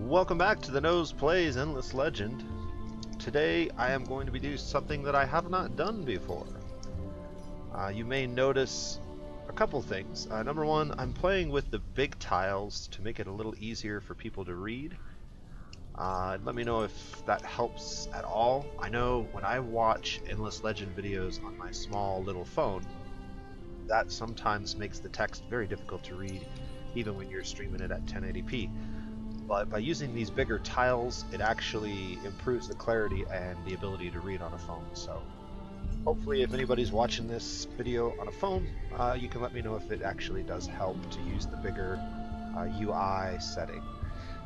Welcome back to the Nose Plays Endless Legend. Today I am going to be doing something that I have not done before. You may notice a couple things. Number one, I'm playing with the big tiles to make it a little easier for people to read. Let me know if that helps at all. I know when I watch Endless Legend videos on my small little phone, that sometimes makes the text very difficult to read, even when you're streaming it at 1080p. But by using these bigger tiles, it actually improves the clarity and the ability to read on a phone. So hopefully if anybody's watching this video on a phone, you can let me know if it actually does help to use the bigger UI setting.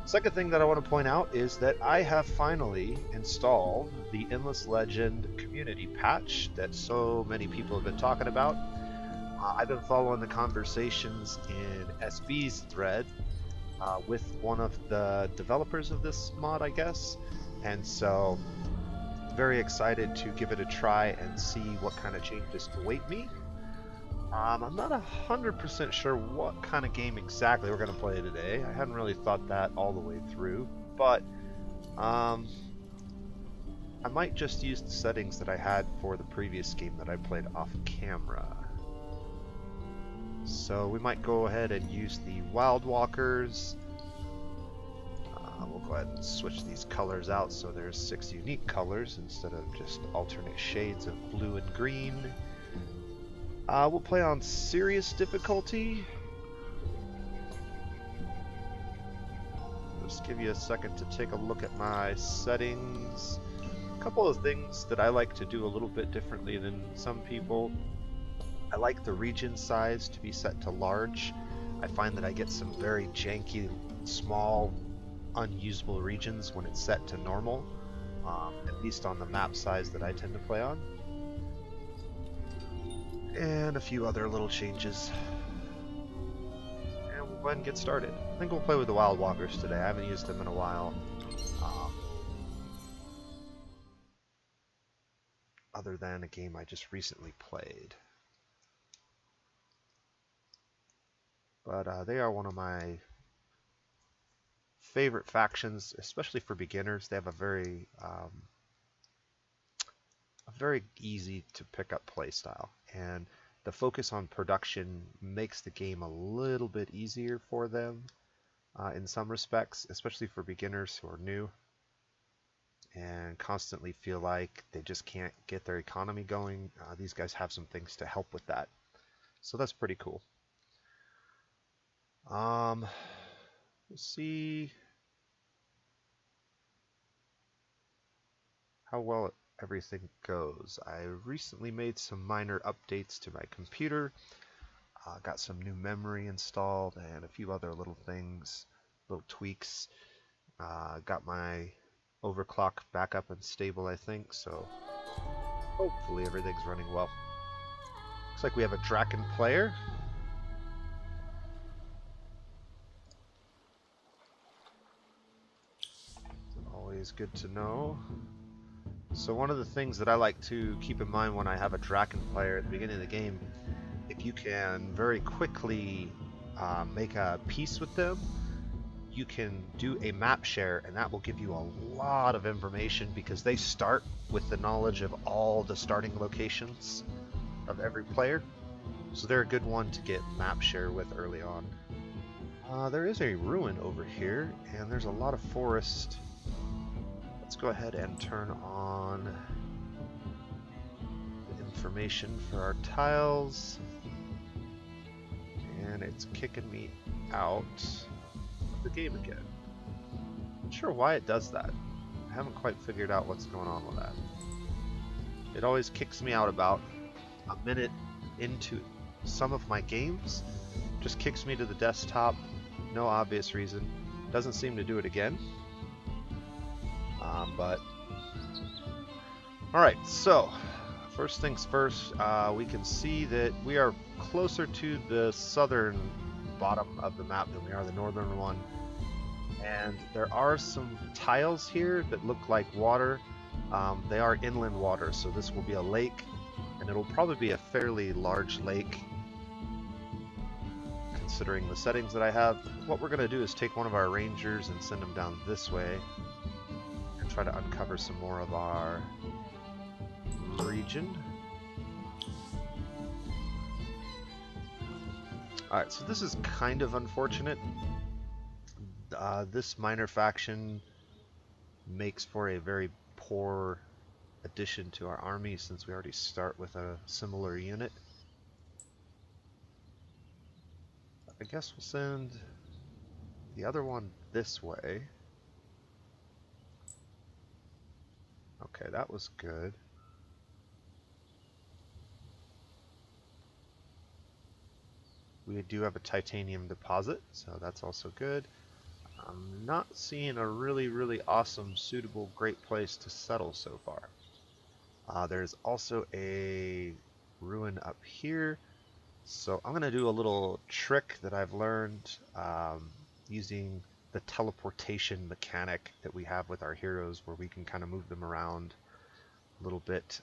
Second thing that I want to point out is that I have finally installed the Endless Legend community patch that so many people have been talking about. I've been following the conversations in SB's thread with one of the developers of this mod, I guess, and so very excited to give it a try and see what kind of changes await me. I'm not 100% sure what kind of game exactly we're going to play today. I hadn't really thought that all the way through, but I might just use the settings that I had for the previous game that I played off camera. So we might go ahead and use the Wild Walkers. We'll go ahead and switch these colors out so there's 6 unique colors instead of just alternate shades of blue and green. We'll play on serious difficulty. Just give you a second to take a look at my settings. A couple of things that I like to do a little bit differently than some people. I like the region size to be set to large. I find that I get some very janky, small, unusable regions when it's set to normal, at least on the map size that I tend to play on. And a few other little changes. And we'll go ahead and get started. I think we'll play with the Wild Walkers today. I haven't used them in a while. Other than a game I just recently played. But they are one of my favorite factions, especially for beginners. They have a very easy to pick up play style, and the focus on production makes the game a little bit easier for them in some respects, especially for beginners who are new and constantly feel like they just can't get their economy going. These guys have some things to help with that, so that's pretty cool. We'll see how well everything goes. I recently made some minor updates to my computer. Got some new memory installed and a few other little things, little tweaks. Got my overclock back up and stable, I think, so hopefully everything's running well. Looks like we have a Draken player. Always good to know. So one of the things that I like to keep in mind when I have a Draken player at the beginning of the game, if you can very quickly make a peace with them, you can do a map share, and that will give you a lot of information because they start with the knowledge of all the starting locations of every player. So they're a good one to get map share with early on. There is a ruin over here, and there's a lot of forest. Let's go ahead and turn on the information for our tiles. And it's kicking me out of the game again. Not sure why it does that. I haven't quite figured out what's going on with that. It always kicks me out about a minute into some of my games. Just kicks me to the desktop. No obvious reason. Doesn't seem to do it again. But alright, so first things first, we can see that we are closer to the southern bottom of the map than we are the northern one, and there are some tiles here that look like water. They are inland water, so this will be a lake, and it'll probably be a fairly large lake considering the settings that I have. What we're going to do is take one of our rangers and send them down this way and try to uncover some more of our region. Alright, so this is kind of unfortunate. This minor faction makes for a very poor addition to our army since we already start with a similar unit. I guess we'll send the other one this way. Okay, that was good. We do have a titanium deposit, so that's also good. I'm not seeing a really awesome, suitable, great place to settle so far. There's also a ruin up here. So I'm going to do a little trick that I've learned using the teleportation mechanic that we have with our heroes, where we can kind of move them around a little bit.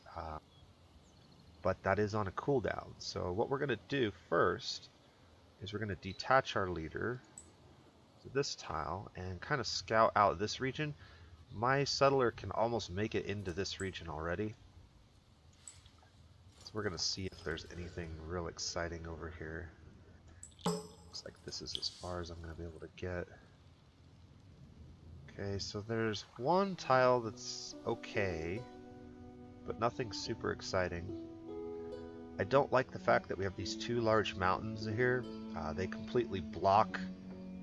But that is on a cooldown. So what we're going to do first is we're going to detach our leader to this tile and kind of scout out this region. My settler can almost make it into this region already. So we're going to see if there's anything real exciting over here. Looks like this is as far as I'm going to be able to get. Okay, so there's one tile that's okay, but nothing super exciting. I don't like the fact that we have these two large mountains here. They completely block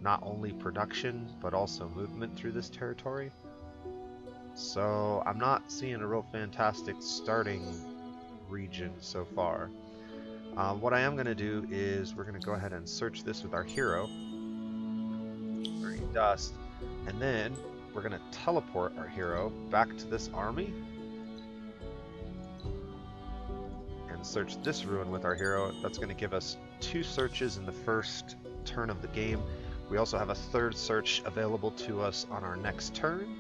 not only production, but also movement through this territory. So I'm not seeing a real fantastic starting region so far. What I am going to do is we're going to go ahead and search this with our hero, Burning Dust, and then we're going to teleport our hero back to this army and search this ruin with our hero. That's going to give us 2 searches in the first turn of the game. We also have a 3rd search available to us on our next turn.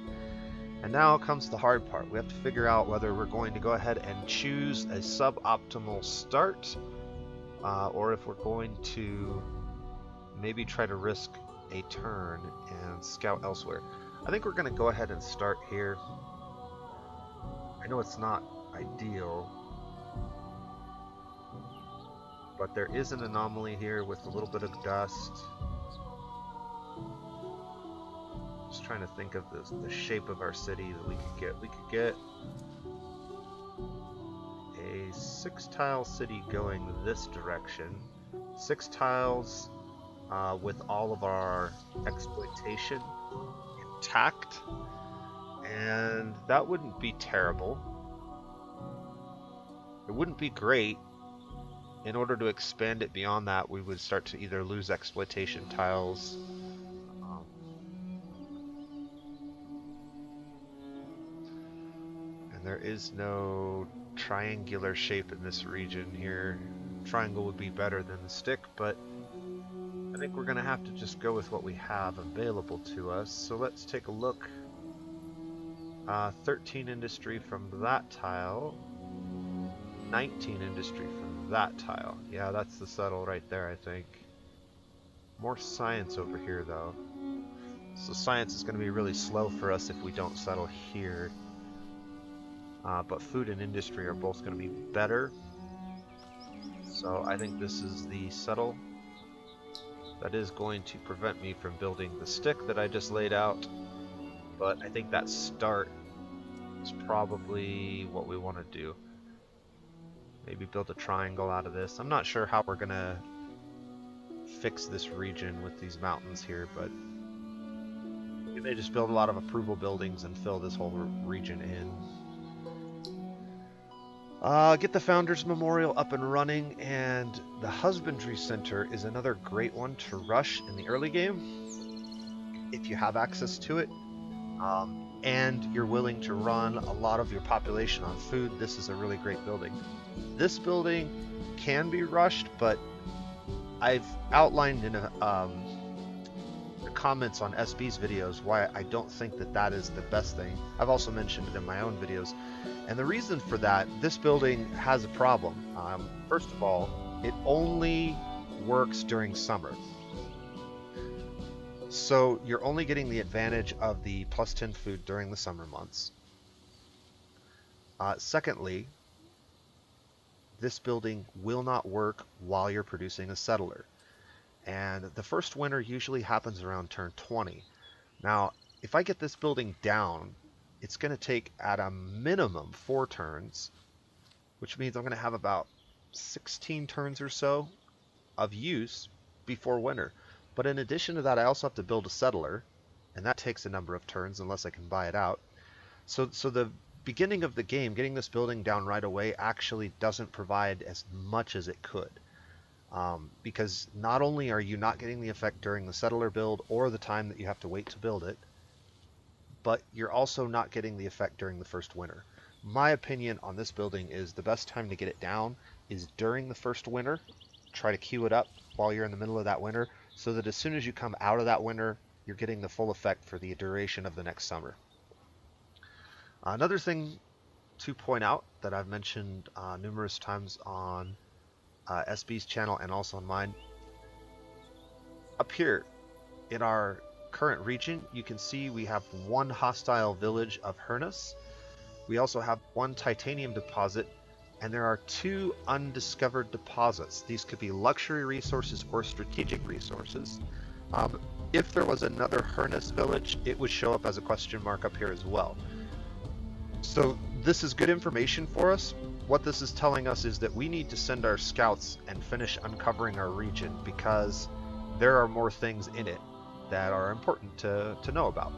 And now comes the hard part. We have to figure out whether we're going to go ahead and choose a suboptimal start, or if we're going to maybe try to risk a turn and scout elsewhere. I think we're going to go ahead and start here. I know it's not ideal, but there is an anomaly here with a little bit of dust. Just trying to think of the shape of our city that we could get. We could get a 6-tile city going this direction. 6 tiles with all of our exploitation intact, and that wouldn't be terrible. It wouldn't be great. In order to expand it beyond that, we would start to either lose exploitation tiles, and there is no triangular shape in this region here. Triangle would be better than the stick, but I think we're going to have to just go with what we have available to us. So let's take a look. 13 industry from that tile, 19 industry from that tile. Yeah, that's the settle right there, I think. More science over here, though. So science is going to be really slow for us if we don't settle here. But food and industry are both going to be better. So I think this is the settle that is going to prevent me from building the stick that I just laid out. But I think that start is probably what we want to do. Maybe build a triangle out of this. I'm not sure how we're going to fix this region with these mountains here, but we may just build a lot of approval buildings and fill this whole region in. Get the Founders Memorial up and running, and the Husbandry Center is another great one to rush in the early game if you have access to it, and you're willing to run a lot of your population on food. This is a really great building. This building can be rushed, but I've outlined in the comments on SB's videos why I don't think that that is the best thing. I've also mentioned it in my own videos. And the reason for that, this building has a problem. First of all, it only works during summer. So you're only getting the advantage of the plus 10 food during the summer months. Secondly, this building will not work while you're producing a settler. And the first winter usually happens around turn 20. Now, if I get this building down, it's going to take at a minimum 4 turns, which means I'm going to have about 16 turns or so of use before winter. But in addition to that, I also have to build a settler, and that takes a number of turns unless I can buy it out. So the beginning of the game, getting this building down right away actually doesn't provide as much as it could. Because not only are you not getting the effect during the settler build or the time that you have to wait to build it, but you're also not getting the effect during the first winter. My opinion on this building is the best time to get it down is during the first winter. Try to queue it up while you're in the middle of that winter, so that as soon as you come out of that winter, you're getting the full effect for the duration of the next summer. Another thing to point out that I've mentioned numerous times on SB's channel and also on mine, up here in our current region, you can see we have one hostile village of Hernus. We also have one titanium deposit, and there are 2 undiscovered deposits. These could be luxury resources or strategic resources. If there was another Hernus village, it would show up as a question mark up here as well. So this is good information for us. What this is telling us is that we need to send our scouts and finish uncovering our region, because there are more things in it that are important to know about.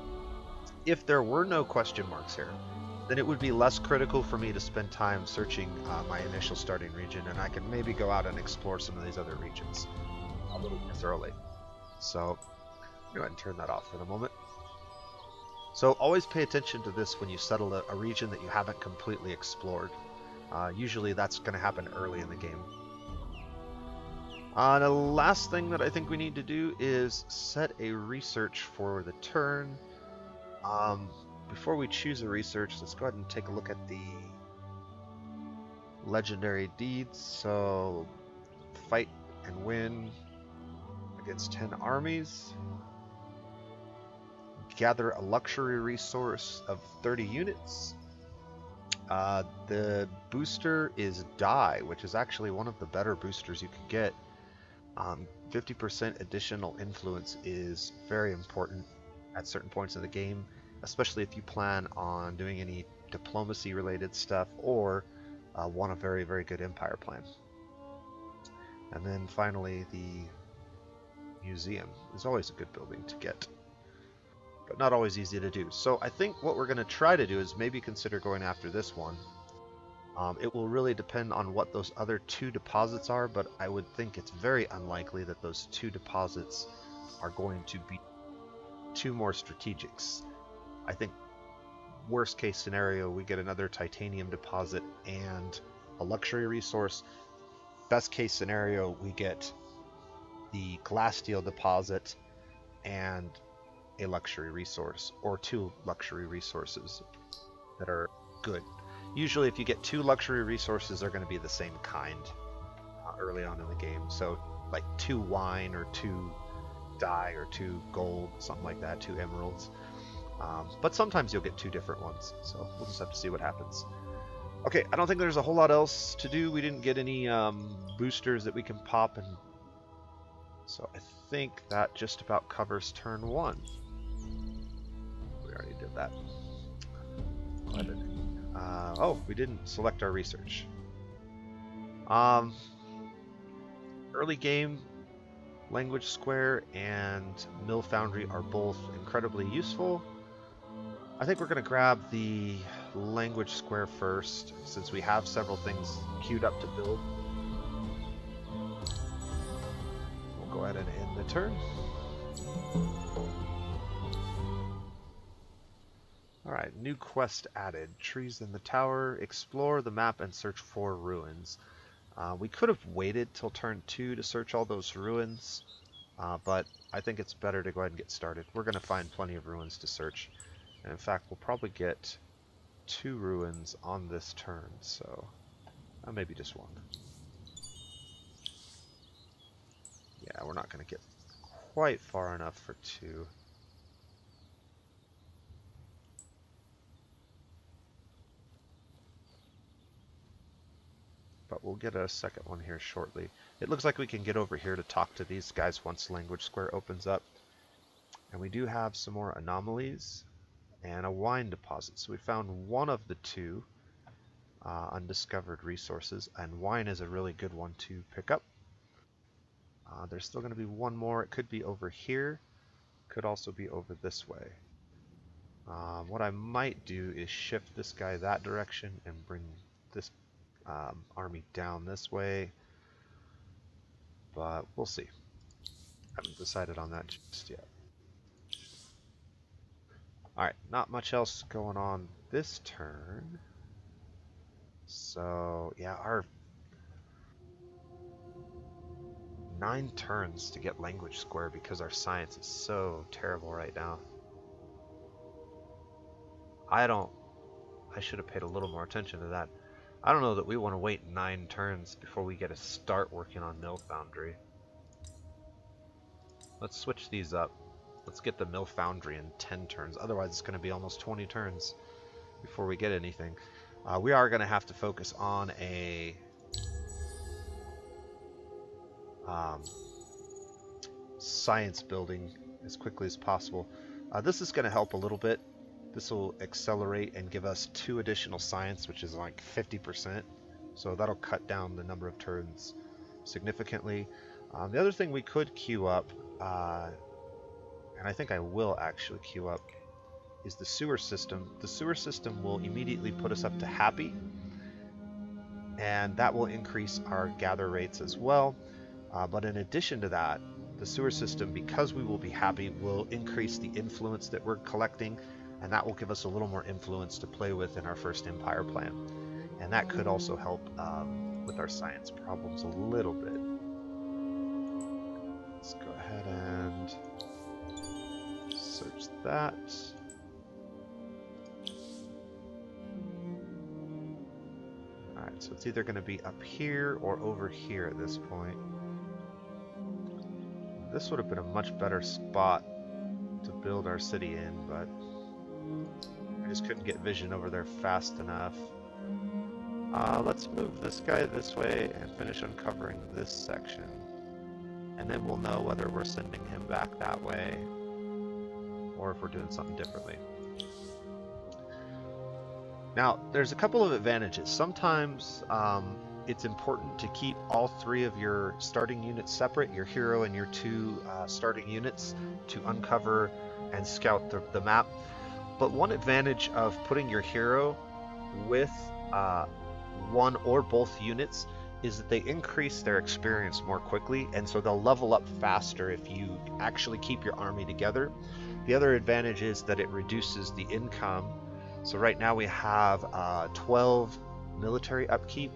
If there were no question marks here, then it would be less critical for me to spend time searching my initial starting region, and I can maybe go out and explore some of these other regions a little more thoroughly. So go ahead and turn that off for the moment. So always pay attention to this when you settle a region that you haven't completely explored. Usually that's going to happen early in the game. The last thing that I think we need to do is set a research for the turn. Before we choose a research, let's go ahead and take a look at the legendary deeds. So, fight and win against 10 armies. Gather a luxury resource of 30 units. The booster is die, which is actually one of the better boosters you can get. 50% additional influence is very important at certain points in the game, especially if you plan on doing any diplomacy related stuff or want a very, very good empire plan. And then finally, the museum is always a good building to get, but not always easy to do. So I think what we're going to try to do is maybe consider going after this one. It will really depend on what those other 2 deposits are, but I would think it's very unlikely that those 2 deposits are going to be 2 more strategics. I think worst case scenario, we get another titanium deposit and a luxury resource. Best case scenario, we get the glass steel deposit and a luxury resource, or 2 luxury resources that are good. Usually if you get 2 luxury resources, they're going to be the same kind early on in the game. So like 2 wine or 2 dye or 2 gold, something like that, 2 emeralds. But sometimes you'll get 2 different ones, so we'll just have to see what happens. Okay, I don't think there's a whole lot else to do. We didn't get any boosters that we can pop, and so I think that just about covers turn 1. We already did that. Go ahead and oh, we didn't select our research. Early game, Language Square and Mill Foundry are both incredibly useful. I think we're going to grab the Language Square first, since we have several things queued up to build. We'll go ahead and end the turn. Alright, new quest added. Trees in the tower. Explore the map and search for ruins. We could have waited till turn 2 to search all those ruins, but I think it's better to go ahead and get started. We're going to find plenty of ruins to search. And in fact, we'll probably get 2 ruins on this turn, so maybe just 1. Yeah, we're not going to get quite far enough for 2. But we'll get a second one here shortly. It looks like we can get over here to talk to these guys once Language Square opens up. And we do have some more anomalies and a wine deposit. So we found one of the 2 undiscovered resources, and wine is a really good one to pick up. There's still going to be one more. It could be over here. Could also be over this way. What I might do is shift this guy that direction and bring this army down this way, but we'll see. Haven't decided on that just yet. Alright, not much else going on this turn. So, yeah, our 9 turns to get Language Square because our science is so terrible right now. I should have paid a little more attention to that. I don't know that we want to wait 9 turns before we get to start working on Mill Foundry. Let's switch these up. Let's get the Mill Foundry in 10 turns. Otherwise, it's going to be almost 20 turns before we get anything. We are going to have to focus on a science building as quickly as possible. This is going to help a little bit. This will accelerate and give us 2 additional science, which is like 50%. So that'll cut down the number of turns significantly. The other thing we could queue up, and I think I will actually queue up, is the sewer system. The sewer system will immediately put us up to happy, and that will increase our gather rates as well. But in addition to that, the sewer system, because we will be happy, will increase the influence that we're collecting, and that will give us a little more influence to play with in our first empire plan. And that could also help with our science problems a little bit. Let's go ahead and search that. Alright, so it's either going to be up here or over here at this point. This would have been a much better spot to build our city in, but I just couldn't get vision over there fast enough. Let's move this guy this way and finish uncovering this section. And then we'll know whether we're sending him back that way or if we're doing something differently. Now, there's a couple of advantages. Sometimes it's important to keep all 3 of your starting units separate, your hero and your 2 starting units, to uncover and scout the map. But one advantage of putting your hero with 1 or both units is that they increase their experience more quickly, and so they'll level up faster if you actually keep your army together. The other advantage is that it reduces the income. So right now we have 12 military upkeep,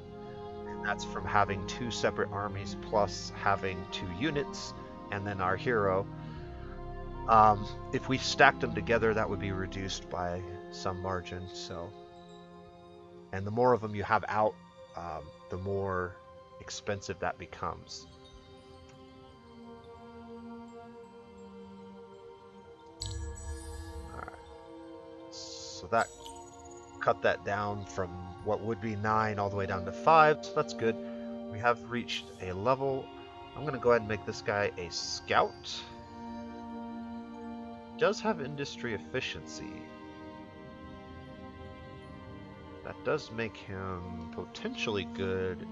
and that's from having 2 separate armies plus having 2 units and then our hero. If we stacked them together, that would be reduced by some margin. So, and the more of them you have out, the more expensive that becomes. Alright, so that cut that down from what would be 9 all the way down to 5, so that's good. We have reached a level. I'm going to go ahead and make this guy a scout. Does have industry efficiency. That does make him potentially good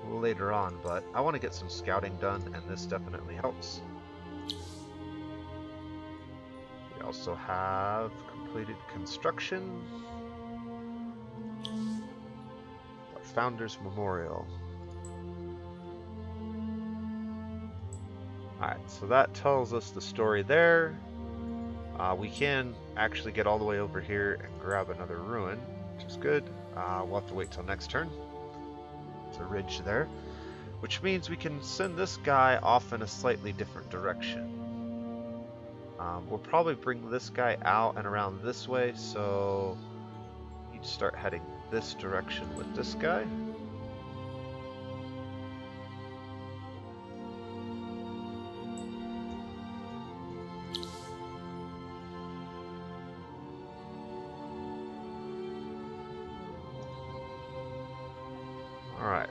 later on, but I want to get some scouting done, and this definitely helps. We also have completed construction. Our Founders Memorial. Alright, so that tells us the story there. We can actually get all the way over here and grab another ruin, which is good. We'll have to wait till next turn. It's a ridge there, which means we can send this guy off in a slightly different direction. We'll probably bring this guy out and around this way, so you'd start heading this direction with this guy. Alright.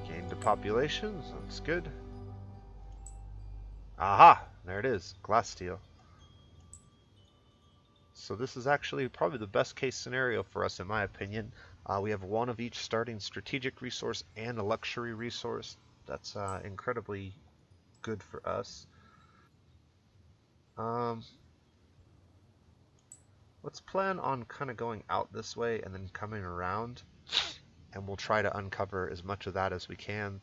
Gained a population, that's good. Aha! There it is, glass steel. So this is actually probably the best case scenario for us in my opinion. We have one of each starting strategic resource and a luxury resource. That's incredibly good for us. Um, let's plan on kind of going out this way and then coming around, and we'll try to uncover as much of that as we can.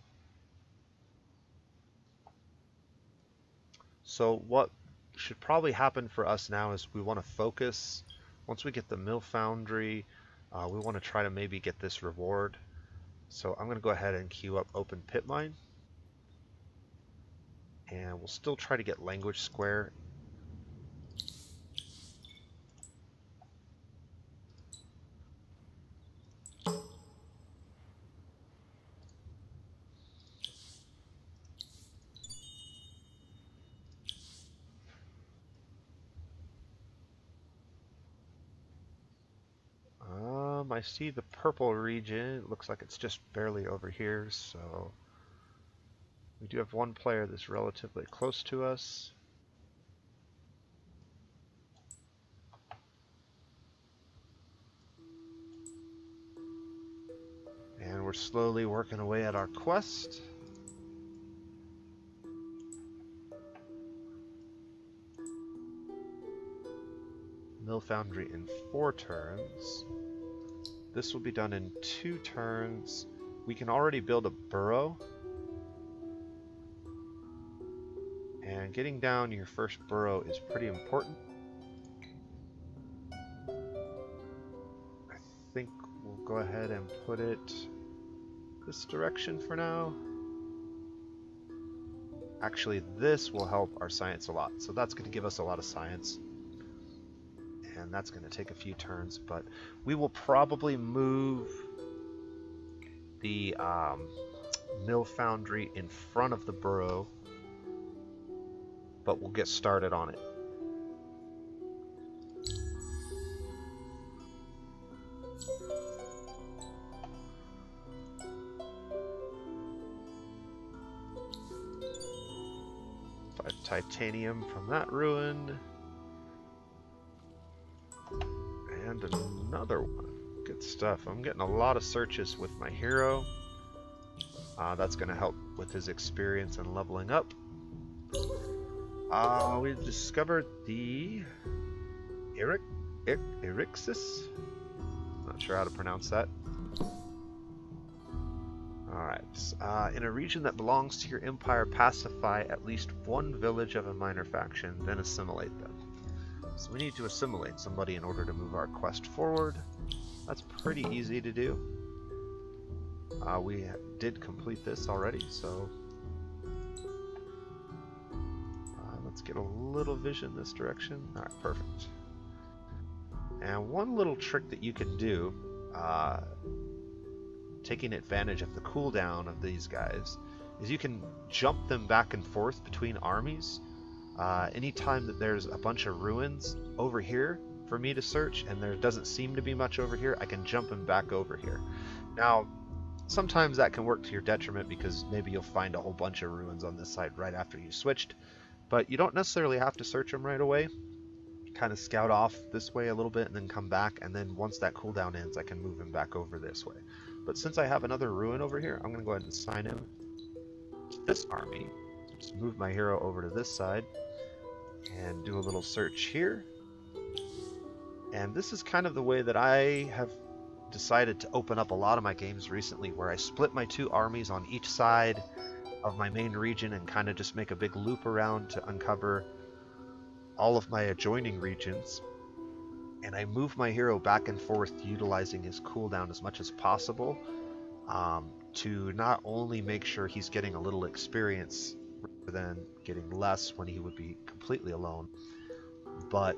So what should probably happen for us now is we want to focus. Once we get the mill foundry, we want to try to maybe get this reward. So I'm going to go ahead and queue up open pit mine. And we'll still try to get language square. I see the purple region. It looks like it's just barely over here, so we do have one player that's relatively close to us. And we're slowly working away at our quest. Mill foundry in 4 turns. This will be done in 2 turns. We can already build a burrow. And getting down your first burrow is pretty important. I think we'll go ahead and put it this direction for now. Actually, this will help our science a lot. So that's going to give us a lot of science. And that's going to take a few turns, but we will probably move the mill foundry in front of the burrow, but we'll get started on it. Titanium from that ruin. And another one. Good stuff. I'm getting a lot of searches with my hero. That's going to help with his experience and leveling up. We've discovered the Erixis. Not sure how to pronounce that. Alright. In a region that belongs to your empire, pacify at least one village of a minor faction, then assimilate them. So we need to assimilate somebody in order to move our quest forward. That's pretty easy to do. We did complete this already, so let's get a little vision this direction. Alright, perfect. And one little trick that you can do, taking advantage of the cooldown of these guys, is you can jump them back and forth between armies. Anytime that there's a bunch of ruins over here for me to search and there doesn't seem to be much over here, I can jump them back over here. Now, sometimes that can work to your detriment because maybe you'll find a whole bunch of ruins on this side right after you switched, but you don't necessarily have to search them right away. Kind of scout off this way a little bit and then come back, and then once that cooldown ends, I can move him back over this way. But since I have another ruin over here, I'm going to go ahead and assign him to this army. Just move my hero over to this side and do a little search here. And this is kind of the way that I have decided to open up a lot of my games recently, where I split my 2 armies on each side of my main region and kind of just make a big loop around to uncover all of my adjoining regions. And I move my hero back and forth utilizing his cooldown as much as possible, to not only make sure he's getting a little experience rather than getting less when he would be completely alone, but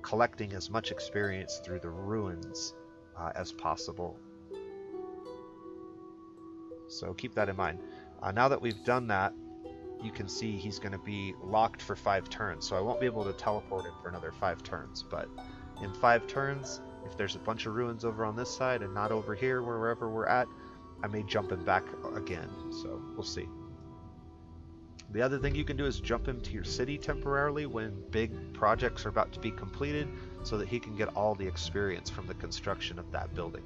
collecting as much experience through the ruins as possible. So keep that in mind. Now that we've done that, you can see he's going to be locked for 5 turns, so I won't be able to teleport him for another 5 turns. But in 5 turns, if there's a bunch of ruins over on this side and not over here, wherever we're at, I may jump him back again, so we'll see. The other thing you can do is jump him to your city temporarily when big projects are about to be completed, so that he can get all the experience from the construction of that building.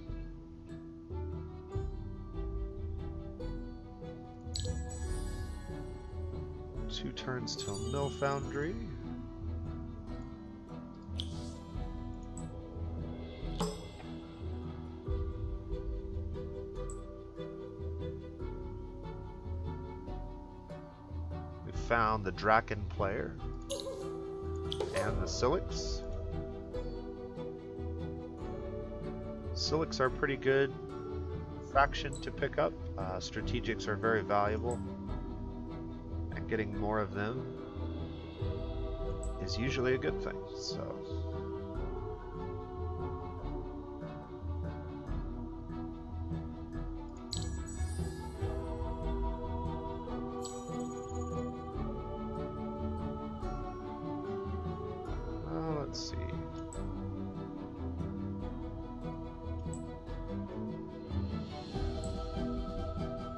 Two turns till Mill Foundry. We found the Draken player and the Silix. Silix are pretty good faction to pick up. Strategics are very valuable. Getting more of them is usually a good thing, so. Let's see.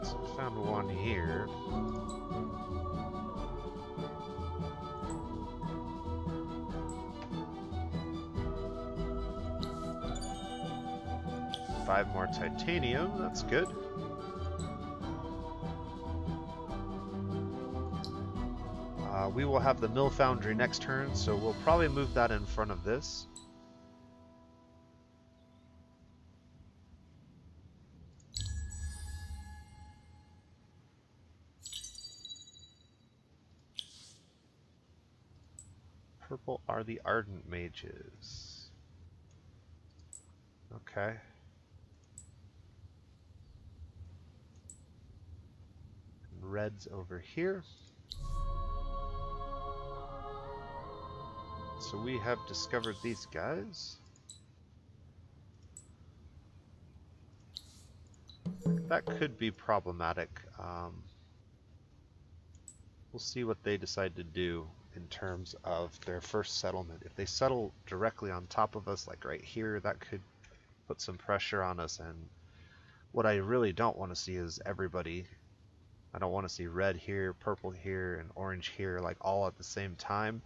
So I found one here. Five more titanium, that's good. We will have the Mill Foundry next turn, so we'll probably move that in front of this. Purple are the Ardent Mages. Okay. Red's over here. So we have discovered these guys. That could be problematic. We'll see what they decide to do in terms of their first settlement. If they settle directly on top of us, like right here, that could put some pressure on us. And what I really don't want to see is everybody. I don't want to see red here, purple here, and orange here, like all at the same time.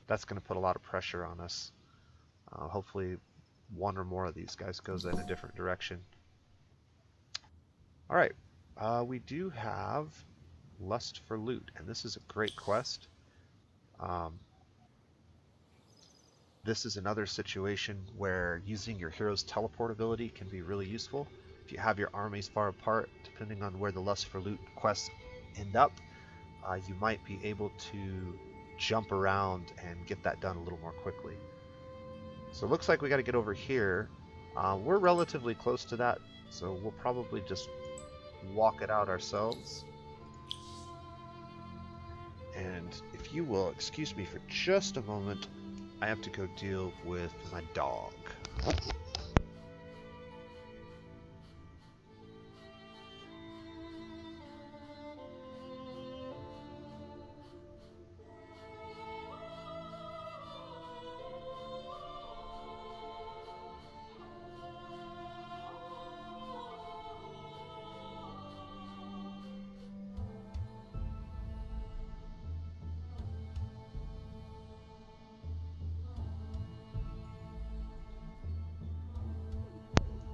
That's going to put a lot of pressure on us. Hopefully one or more of these guys goes in a different direction. Alright, we do have Lust for Loot, and this is a great quest. This is another situation where using your hero's teleport ability can be really useful. If you have your armies far apart, depending on where the Lust for Loot quests end up, you might be able to jump around and get that done a little more quickly. So it looks like we got to get over here. We're relatively close to that, so we'll probably just walk it out ourselves. And if you will excuse me for just a moment, I have to go deal with my dog.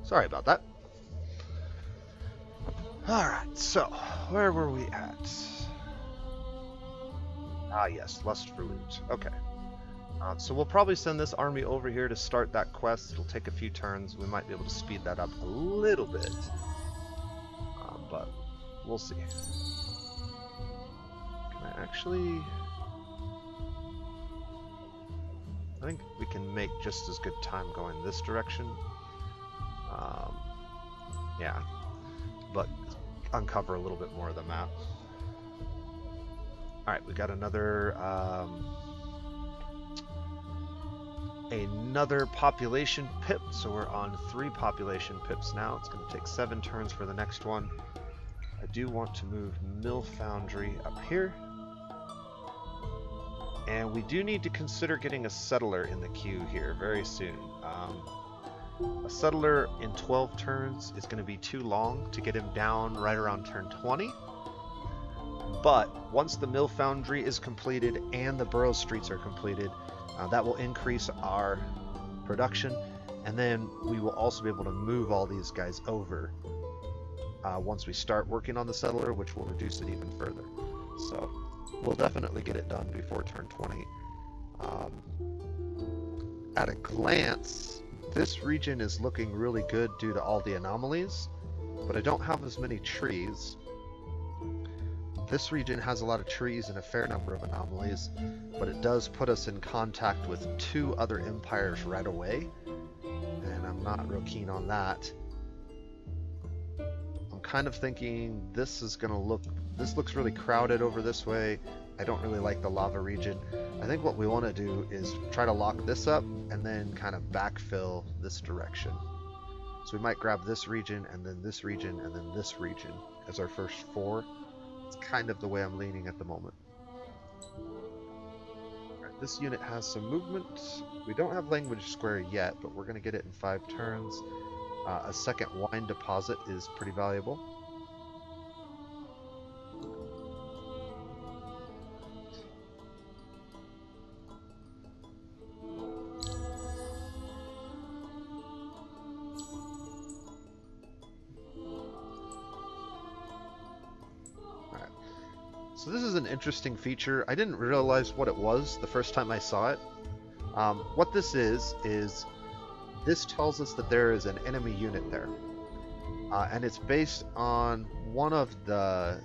Sorry about that. Alright, so where were we at? Ah yes, Lust for Loot. Okay. So we'll probably send this army over here to start that quest. It'll take a few turns. We might be able to speed that up a little bit. But we'll see. Can I actually... I think we can make just as good time going this direction. Yeah, but uncover a little bit more of the map. Alright, we got another population pip, so we're on 3 population pips now. It's going to take 7 turns for the next one. I do want to move Mill Foundry up here. And we do need to consider getting a settler in the queue here very soon. A settler in 12 turns is going to be too long to get him down right around turn 20. But once the mill foundry is completed and the borough streets are completed, that will increase our production, and then we will also be able to move all these guys over once we start working on the settler, which will reduce it even further. So we'll definitely get it done before turn 20. At a glance, this region is looking really good due to all the anomalies, but I don't have as many trees. This region has a lot of trees and a fair number of anomalies, but it does put us in contact with 2 other empires right away, and I'm not real keen on that. I'm kind of thinking this looks really crowded over this way. I don't really like the lava region. I think what we want to do is try to lock this up and then kind of backfill this direction. So we might grab this region and then this region and then this region as our first 4. It's kind of the way I'm leaning at the moment. Right, this unit has some movement. We don't have language square yet, but we're going to get it in 5 turns. A second wine deposit is pretty valuable. So this is an interesting feature. I didn't realize what it was the first time I saw it. What this is this tells us that there is an enemy unit there. And it's based on one of the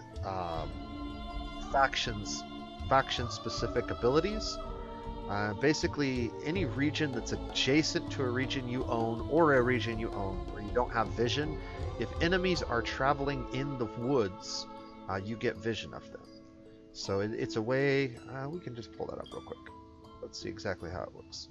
faction-specific abilities. Basically, any region that's adjacent to a region you own or a region you own where you don't have vision, if enemies are traveling in the woods, you get vision of them. So it's a way, we can just pull that up real quick. Let's see exactly how it looks.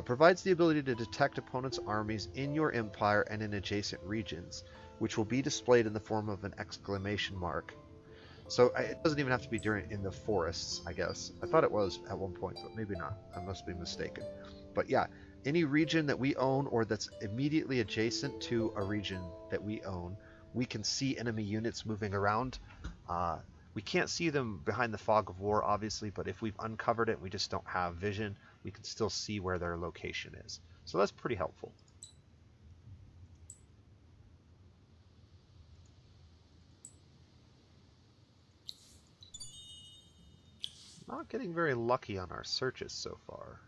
Provides the ability to detect opponents' armies in your empire and in adjacent regions, which will be displayed in the form of an exclamation mark. So it doesn't even have to be in the forests, I guess. I thought it was at one point, but maybe not. I must be mistaken. But yeah, any region that we own or that's immediately adjacent to a region that we own, we can see enemy units moving around. We can't see them behind the fog of war, obviously, but if we've uncovered it and we just don't have vision, we can still see where their location is. So that's pretty helpful. Not getting very lucky on our searches so far.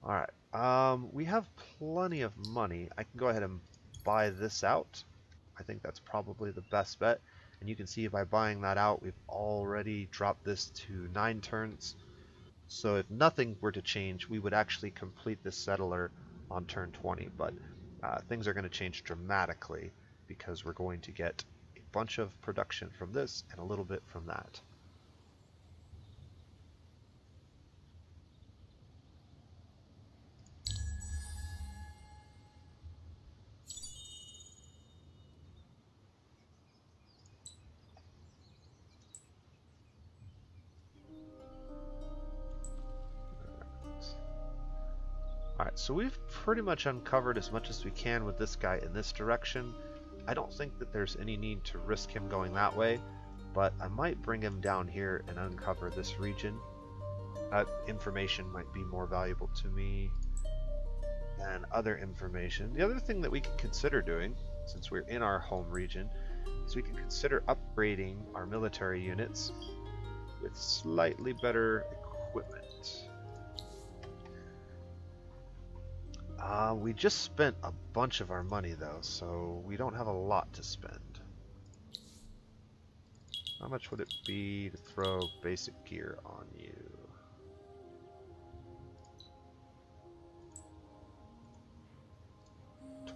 Alright, we have plenty of money. I can go ahead and buy this out. I think that's probably the best bet. And you can see by buying that out, we've already dropped this to 9 turns. So if nothing were to change, we would actually complete this settler on turn 20. But things are going to change dramatically because we're going to get a bunch of production from this and a little bit from that. Alright, so we've pretty much uncovered as much as we can with this guy in this direction. I don't think that there's any need to risk him going that way, but I might bring him down here and uncover this region. That information might be more valuable to me than other information. The other thing that we can consider doing, since we're in our home region, is we can consider upgrading our military units with slightly better equipment. We just spent a bunch of our money though, so we don't have a lot to spend. How much would it be to throw basic gear on you?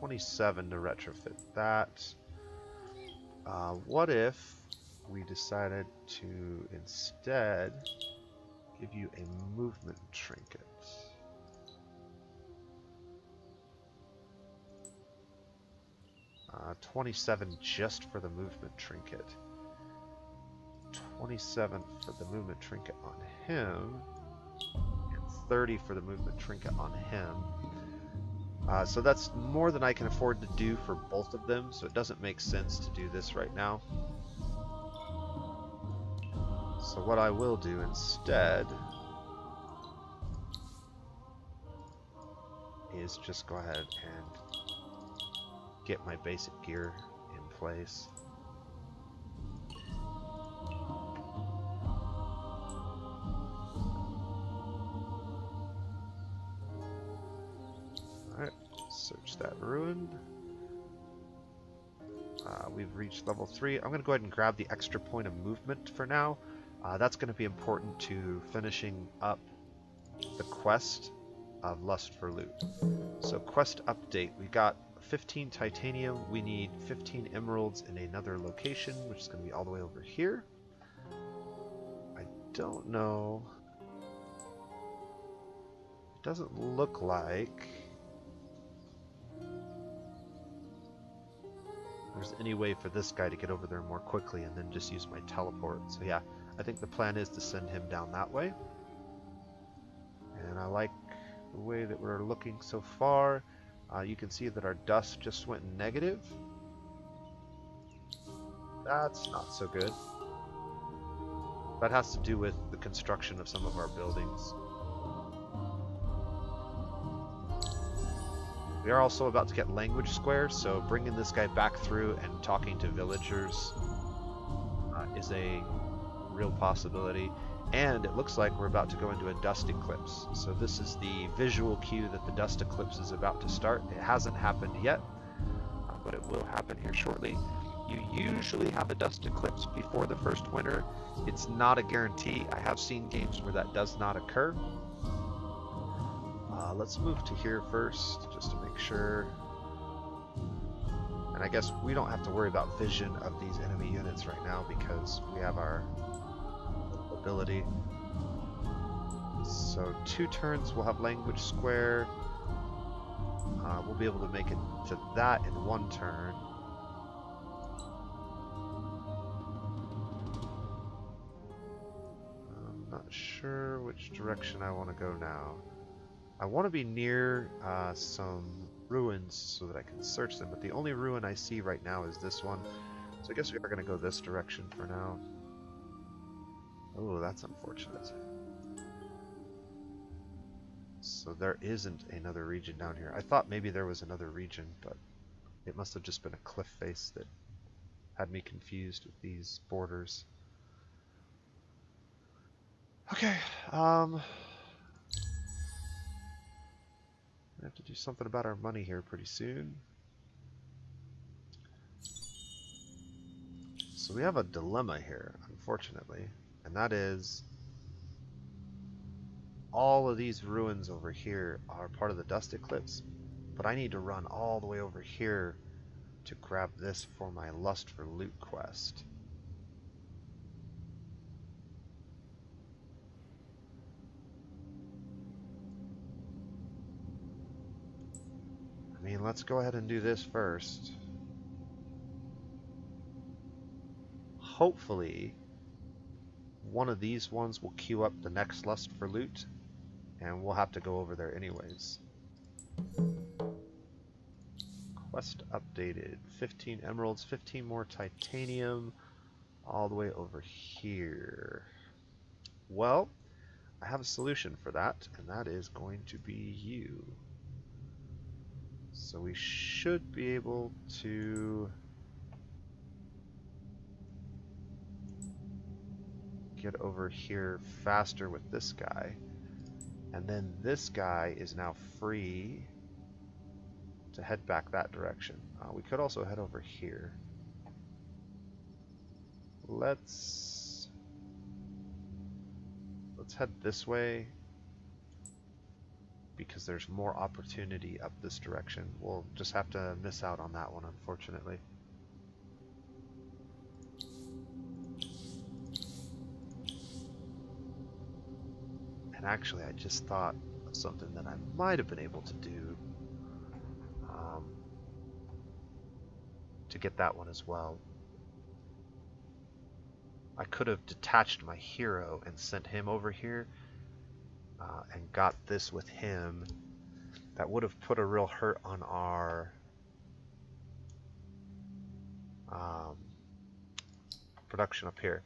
$27 to retrofit that. What if we decided to instead give you a movement trinket? 27 just for the movement trinket. 27 for the movement trinket on him, and 30 for the movement trinket on him. So that's more than I can afford to do for both of them, so it doesn't make sense to do this right now. So what I will do instead is just go ahead and get my basic gear in place. Alright, search that ruin. We've reached level 3. I'm going to go ahead and grab the extra point of movement for now. That's going to be important to finishing up the quest of Lust for Loot. So quest update, we got 15 titanium, we need 15 emeralds in another location, which is going to be all the way over here. I don't know. It doesn't look like there's any way for this guy to get over there more quickly and then just use my teleport. So yeah, I think the plan is to send him down that way. And I like the way that we're looking so far. You can see that our dust just went negative. That's not so good. That has to do with the construction of some of our buildings. We are also about to get language squares, so bringing this guy back through and talking to villagers is a real possibility. And it looks like we're about to go into a dust eclipse. So this is the visual cue that the dust eclipse is about to start. It hasn't happened yet, but it will happen here shortly. You usually have a dust eclipse before the first winter. It's not a guarantee. I have seen games where that does not occur. Let's move to here first, just to make sure. And I guess we don't have to worry about vision of these enemy units right now because we have our ability. So 2 turns we'll have language square. We'll be able to make it to that in 1 turn. I'm not sure which direction I want to go now. I want to be near some ruins so that I can search them, but the only ruin I see right now is this one. So I guess we are going to go this direction for now. Oh, that's unfortunate. So there isn't another region down here. I thought maybe there was another region, but it must have just been a cliff face that had me confused with these borders. Okay, I have to do something about our money here pretty soon. So we have a dilemma here, unfortunately, and that is all of these ruins over here are part of the dust eclipse, but I need to run all the way over here to grab this for my Lust for Loot quest. I mean, let's go ahead and do this first. Hopefully, one of these ones will queue up the next Lust for Loot, and we'll have to go over there anyways. Quest updated. 15 emeralds, 15 more titanium, all the way over here. Well, I have a solution for that, and that is going to be you. So we should be able to get over here faster with this guy. And then this guy is now free to head back that direction. We could also head over here. Let's head this way because there's more opportunity up this direction. We'll just have to miss out on that one, unfortunately. And actually, I just thought of something that I might have been able to do. to get that one as well. I could have detached my hero and sent him over here and got this with him. That would have put a real hurt on our production up here.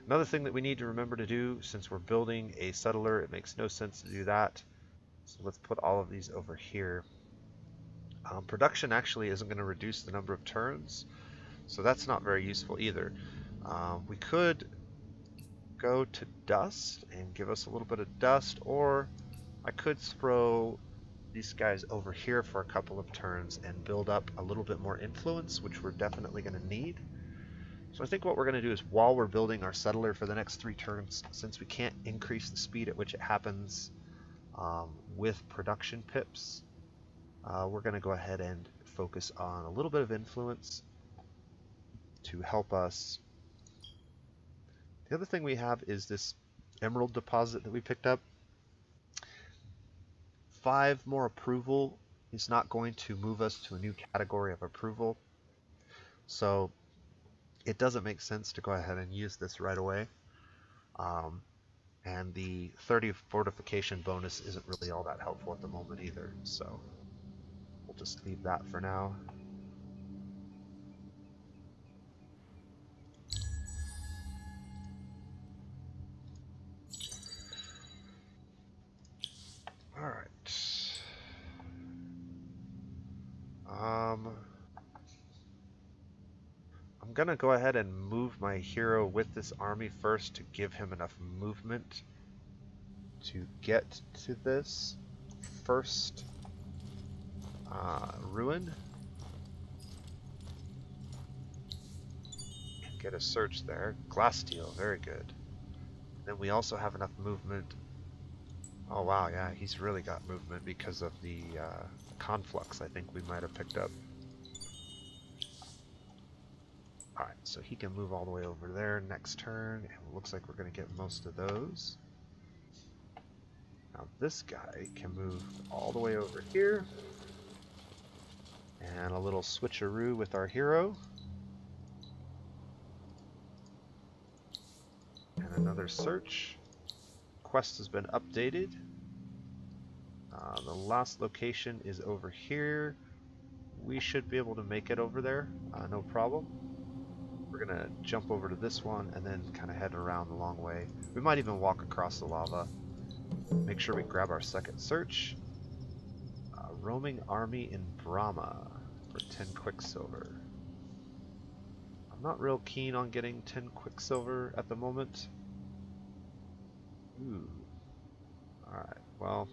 Another thing that we need to remember to do, since we're building a settler, it makes no sense to do that. So let's put all of these over here. Production actually isn't going to reduce the number of turns, so that's not very useful either. We could go to dust and give us a little bit of dust, or I could throw these guys over here for a couple of turns and build up a little bit more influence, which we're definitely going to need. So I think what we're going to do is, while we're building our settler for the next 3 turns, since we can't increase the speed at which it happens with production pips, we're going to go ahead and focus on a little bit of influence to help us. The other thing we have is this emerald deposit that we picked up. 5 more approval is not going to move us to a new category of approval. So it doesn't make sense to go ahead and use this right away. And the 30 fortification bonus isn't really all that helpful at the moment either. So we'll just leave that for now. Alright. I'm gonna go ahead and move my hero with this army first to give him enough movement to get to this first ruin. Get a search there. Glass steel, very good. Then we also have enough movement. Oh wow, yeah, he's really got movement because of the conflux I think we might have picked up. Alright, so he can move all the way over there next turn, and it looks like we're going to get most of those. Now this guy can move all the way over here. And a little switcheroo with our hero. And another search. Quest has been updated. The last location is over here. We should be able to make it over there, no problem. We're gonna jump over to this one and then kind of head around the long way. We might even walk across the lava. Make sure we grab our second search. Roaming army in Brahma for 10 quicksilver. I'm not real keen on getting 10 quicksilver at the moment. Ooh. Alright, well.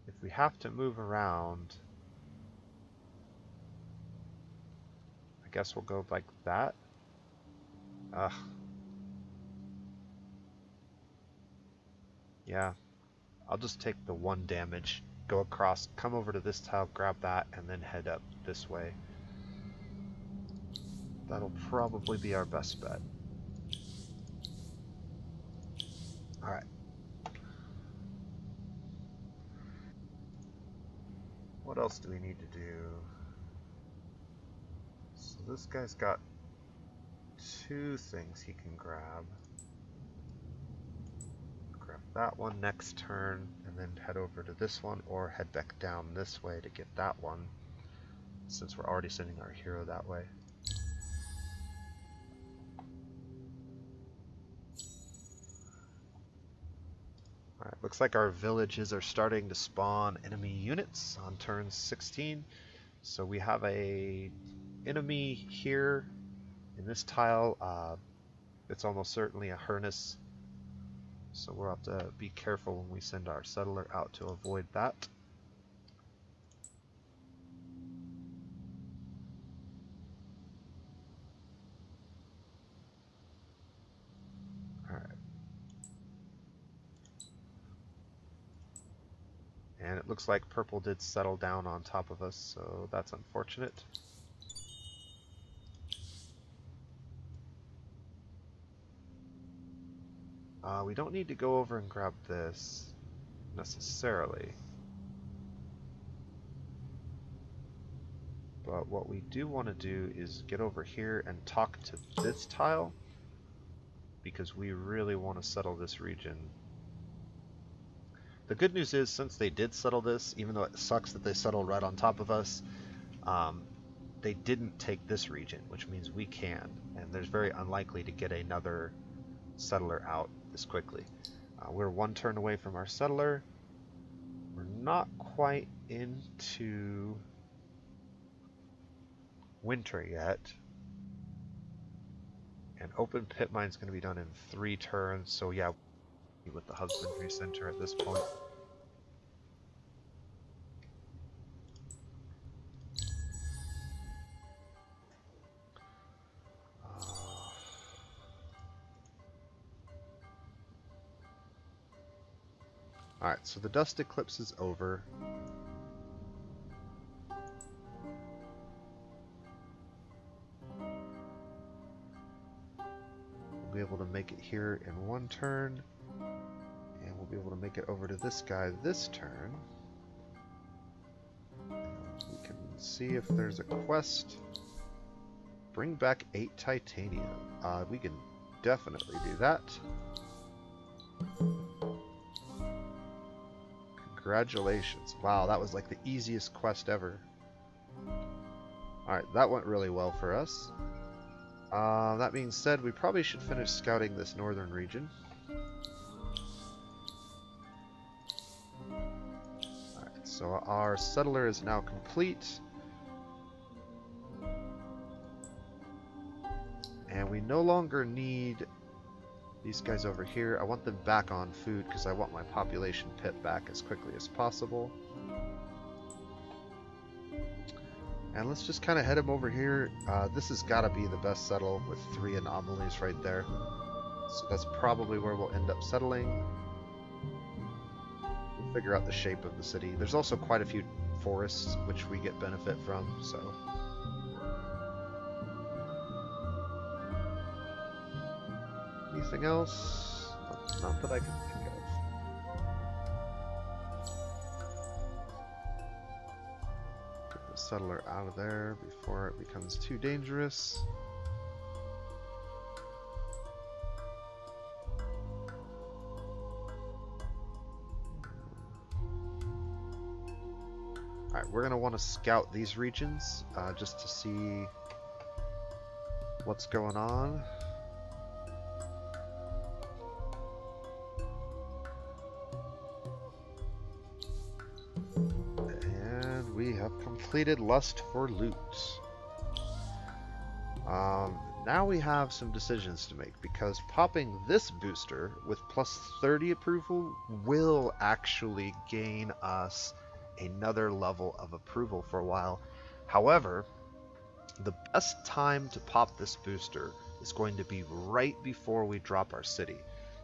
If we have to move around, I guess we'll go like that. Ugh. Yeah. I'll just take the 1 damage, go across, come over to this tile, grab that, and then head up this way. That'll probably be our best bet. Alright. What else do we need to do? So this guy's got 2 things he can grab. Grab that one next turn, and then head over to this one, or head back down this way to get that one, since we're already sending our hero that way. Alright, looks like our villages are starting to spawn enemy units on turn 16. So we have a enemy here in this tile. It's almost certainly a Hernus. So we'll have to be careful when we send our settler out to avoid that. Alright. And it looks like purple did settle down on top of us, so that's unfortunate. We don't need to go over and grab this necessarily. But what we do want to do is get over here and talk to this tile, because we really want to settle this region. The good news is, since they did settle this, even though it sucks that they settled right on top of us, they didn't take this region, which means we can, and there's very unlikely to get another settler out this quickly. We're one turn away from our settler. We're not quite into winter yet. And open pit mine's going to be done in 3 turns, so yeah, with the husbandry center at this point. Alright, so the dust eclipse is over. We'll be able to make it here in 1 turn, and we'll be able to make it over to this guy this turn. We can see if there's a quest. Bring back 8 titanium. We can definitely do that. Congratulations. Wow, that was like the easiest quest ever. Alright, that went really well for us. That being said, we probably should finish scouting this northern region. Alright, so our settler is now complete. And we no longer need these guys over here. I want them back on food because I want my population pit back as quickly as possible. And let's just kind of head them over here. This has got to be the best settle with 3 anomalies right there. So that's probably where we'll end up settling. We'll figure out the shape of the city. There's also quite a few forests which we get benefit from, so... Anything else? Not that I can think of. Get the settler out of there before it becomes too dangerous. Alright, we're going to want to scout these regions just to see what's going on. Completed Lust for Loot. Now we have some decisions to make, because popping this booster with plus 30 approval will actually gain us another level of approval for a while. However, the best time to pop this booster is going to be right before we drop our city.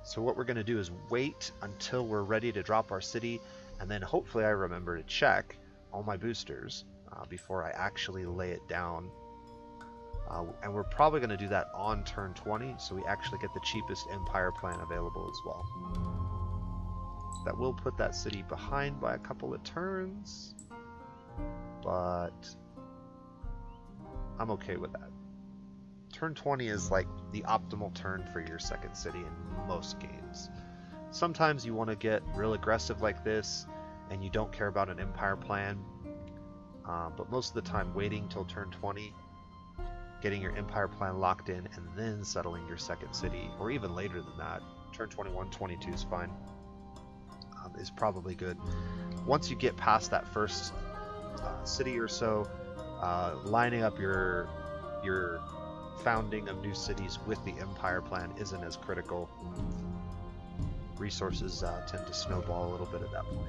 So what we're going to do is wait until we're ready to drop our city, and then hopefully I remember to check all my boosters before I actually lay it down. And we're probably going to do that on turn 20, so we actually get the cheapest Empire plan available as well. That will put that city behind by a couple of turns, but I'm okay with that. Turn 20 is like the optimal turn for your second city in most games. Sometimes you want to get real aggressive like this and you don't care about an Empire plan. But most of the time, waiting till turn 20, getting your Empire plan locked in, and then settling your second city, or even later than that, turn 21, 22 is fine, is probably good. Once you get past that first city or so, lining up your founding of new cities with the Empire plan isn't as critical. Resources tend to snowball a little bit at that point.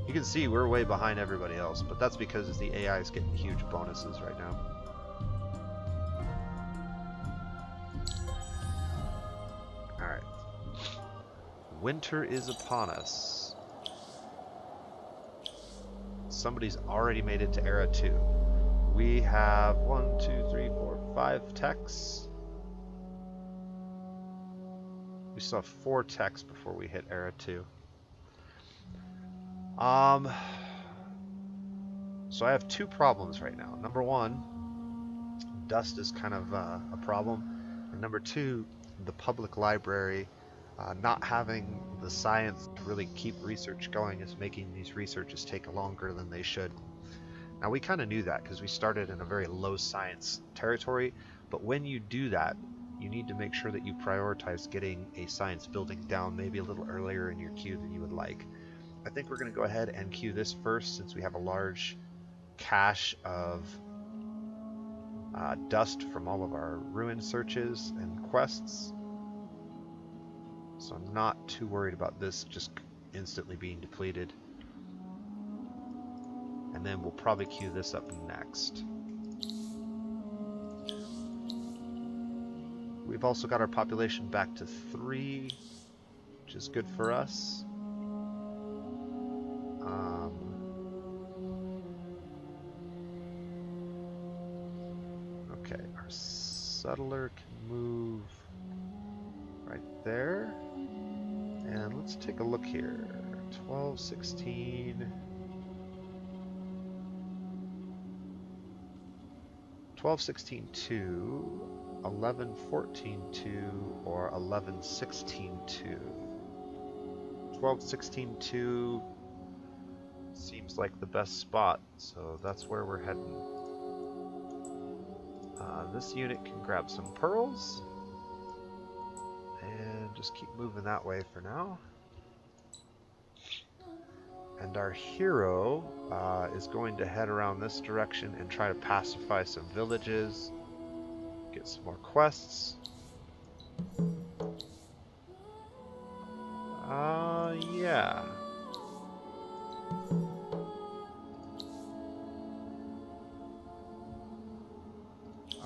You can see we're way behind everybody else, but that's because the AI is getting huge bonuses right now. Alright. Winter is upon us. Somebody's already made it to Era 2. We have 1, 2, 3, 4, 5 techs. We still have 4 techs before we hit Era 2. So I have two problems right now. Number one, dust is kind of a problem. And number two, the public library not having the science to really keep research going is making these researches take longer than they should. Now we kind of knew that because we started in a very low science territory, but when you do that, you need to make sure that you prioritize getting a science building down maybe a little earlier in your queue than you would like. I think we're going to go ahead and queue this first since we have a large cache of dust from all of our ruin searches and quests. So I'm not too worried about this just instantly being depleted. And then we'll probably queue this up next. We've also got our population back to 3, which is good for us. Okay, our settler can move right there. And let's take a look here. 12, 16... 12, 16, 2, 11, 14, 2, or 11, 16, 2. 12, 16, 2 seems like the best spot, so that's where we're heading. This unit can grab some pearls, and just keep moving that way for now. And our hero is going to head around this direction and try to pacify some villages, get some more quests. Yeah.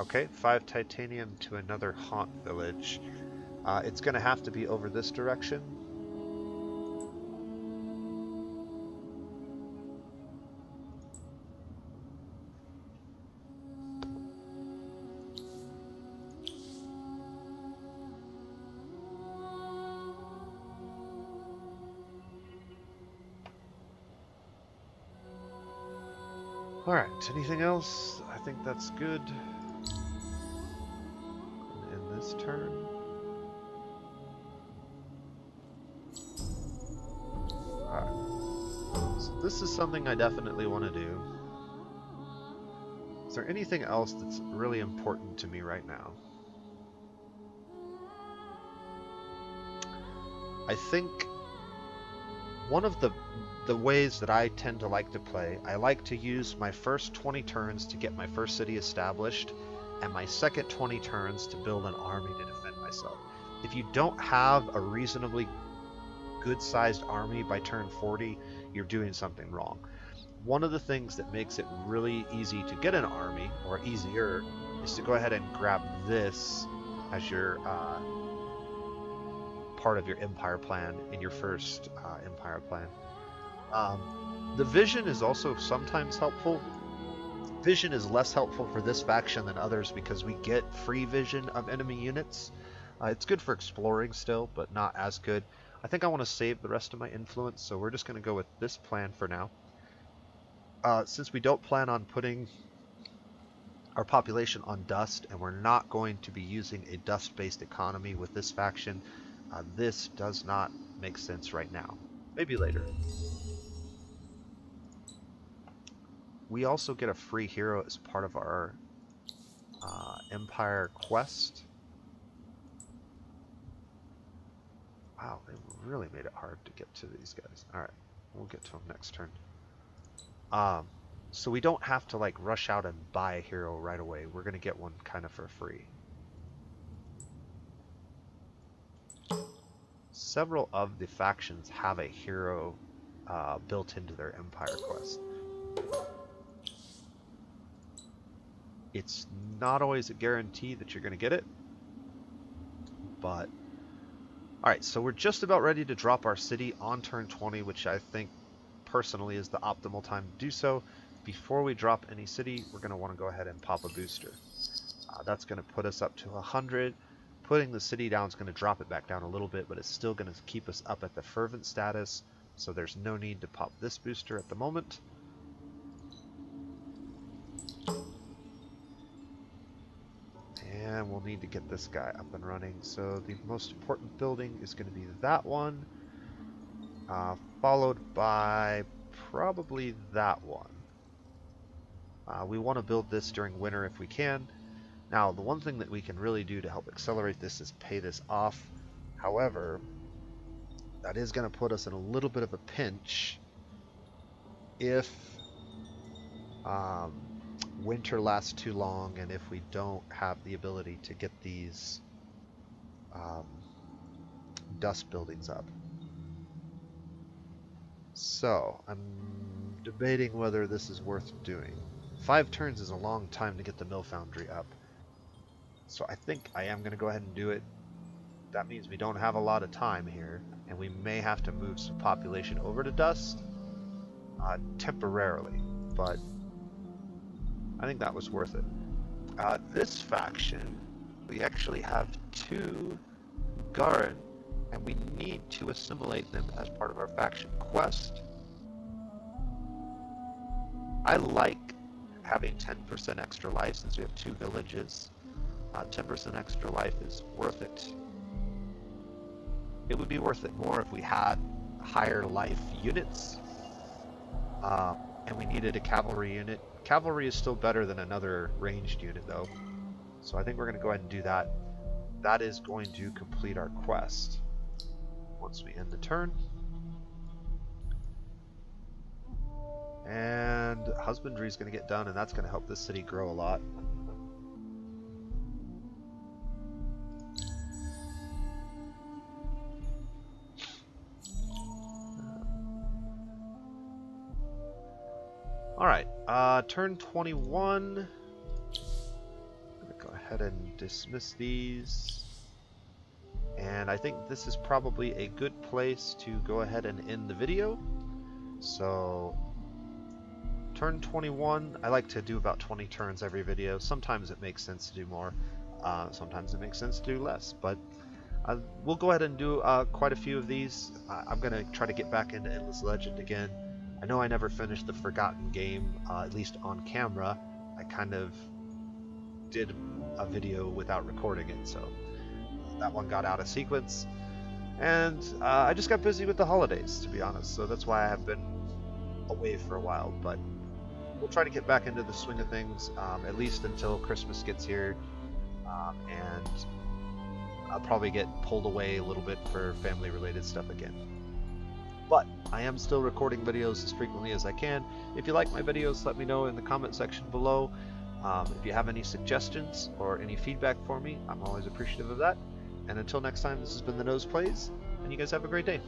Okay, 5 titanium to another haunt village. It's going to have to be over this direction. Alright, anything else? I think that's good. In this turn. Alright. So this is something I definitely want to do. Is there anything else that's really important to me right now? I think one of the ways that I tend to like to play, I like to use my first 20 turns to get my first city established, and my second 20 turns to build an army to defend myself. If you don't have a reasonably good-sized army by turn 40, you're doing something wrong. One of the things that makes it really easy to get an army, or easier, is to go ahead and grab this as your part of your empire plan in your first empire plan. The vision is also sometimes helpful. Vision is less helpful for this faction than others because we get free vision of enemy units. It's good for exploring still, but not as good. I think I want to save the rest of my influence, so we're just going to go with this plan for now. Since we don't plan on putting our population on dust, and we're not going to be using a dust-based economy with this faction, this does not make sense right now. Maybe later. We also get a free hero as part of our Empire quest. Wow, they really made it hard to get to these guys. Alright, we'll get to them next turn. So we don't have to like rush out and buy a hero right away. We're going to get one kind of for free. Several of the factions have a hero built into their Empire quest. It's not always a guarantee that you're going to get it, but alright, so we're just about ready to drop our city on turn 20, which I think personally is the optimal time to do so. Before we drop any city, we're going to want to go ahead and pop a booster. That's going to put us up to 100. Putting the city down is going to drop it back down a little bit, but it's still going to keep us up at the fervent status, so there's no need to pop this booster at the moment. and we'll need to get this guy up and running. So the most important building is going to be that one, followed by probably that one. We want to build this during winter if we can. Now, the one thing that we can really do to help accelerate this is pay this off. However, that is going to put us in a little bit of a pinch if winter lasts too long and if we don't have the ability to get these dust buildings up. So, I'm debating whether this is worth doing. 5 turns is a long time to get the mill foundry up. So I think I am going to go ahead and do it. That means we don't have a lot of time here, and we may have to move some population over to dust temporarily, but I think that was worth it. This faction, we actually have 2 Garen, and we need to assimilate them as part of our faction quest. I like having 10% extra life since we have 2 villages. 10% extra life is worth it. It would be worth it more if we had higher life units, and we needed a cavalry unit. Cavalry is still better than another ranged unit though, so I think we're going to go ahead and do that. That is going to complete our quest once we end the turn. And husbandry is going to get done, and that's going to help this city grow a lot. Alright, turn 21. I'm going to go ahead and dismiss these. And I think this is probably a good place to go ahead and end the video. So, turn 21, I like to do about 20 turns every video. Sometimes it makes sense to do more, sometimes it makes sense to do less, but we'll go ahead and do quite a few of these. I'm going to try to get back into Endless Legend again. I know I never finished the Forgotten game, at least on camera. I kind of did a video without recording it, so that one got out of sequence. And I just got busy with the holidays, to be honest, so that's why I have been away for a while, but we'll try to get back into the swing of things, at least until Christmas gets here, and I'll probably get pulled away a little bit for family-related stuff again. But I am still recording videos as frequently as I can. If you like my videos, let me know in the comment section below. If you have any suggestions or any feedback for me, I'm always appreciative of that. And until next time, this has been The Nose Plays, and you guys have a great day.